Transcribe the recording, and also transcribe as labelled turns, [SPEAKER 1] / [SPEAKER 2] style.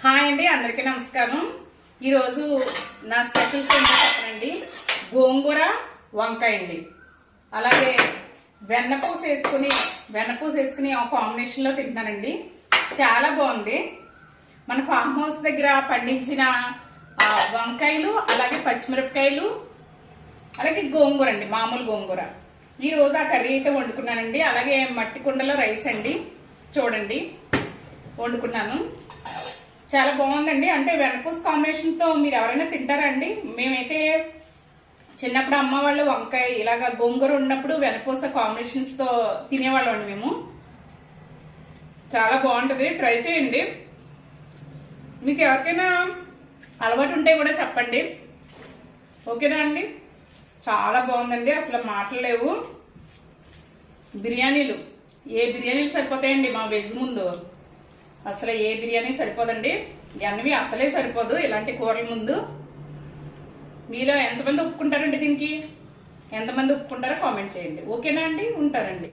[SPEAKER 1] Hi అండి, అందరికీ నమస్కారం. ఈరోజు నా స్పెషల్స్ ఏంటో చెప్పనండి. గోంగూర వంకాయ అండి, అలాగే వెన్నపూస వేసుకుని ఆ కాంబినేషన్లో తింటున్నానండి. చాలా బాగుంది. మన ఫామ్ హౌస్ దగ్గర పండించిన వంకాయలు, అలాగే పచ్చిమిరపకాయలు, అలాగే గోంగూర అండి, మామూలు గోంగూర. ఈ రోజు ఆ కర్రీ అయితే వండుకున్నానండి. అలాగే మట్టి కుండలో రైస్ అండి, చూడండి వండుకున్నాను. చాలా బాగుందండి. అంటే వెనపూస కాంబినేషన్ తో మీరు ఎవరైనా తింటారా అండి? మేమైతే చిన్నప్పుడు అమ్మ వాళ్ళు వంకాయ ఇలాగా గోంగూర ఉన్నప్పుడు వెనపూస కాంబినేషన్స్ తో తినేవాళ్ళం అండి మేము. చాలా బాగుంటది, ట్రై చేయండి. మీకు ఎవరికైనా అలవాటు ఉంటే కూడా చెప్పండి, ఓకేనా అండి? చాలా బాగుందండి, అసలు మాటలు లేవు. బిర్యానీలు, ఏ బిర్యానీలు సరిపోతాయండి మా వెజ్ ముందు? అసలు ఏ బిర్యానీ సరిపోదండి, అన్నవి అసలే సరిపోదు ఇలాంటి కూరల ముందు. మీలో ఎంతమంది ఒప్పుకుంటారండి దీనికి? ఎంతమంది ఒప్పుకుంటారో కామెంట్ చేయండి, ఓకేనా అండి? ఉంటారండి.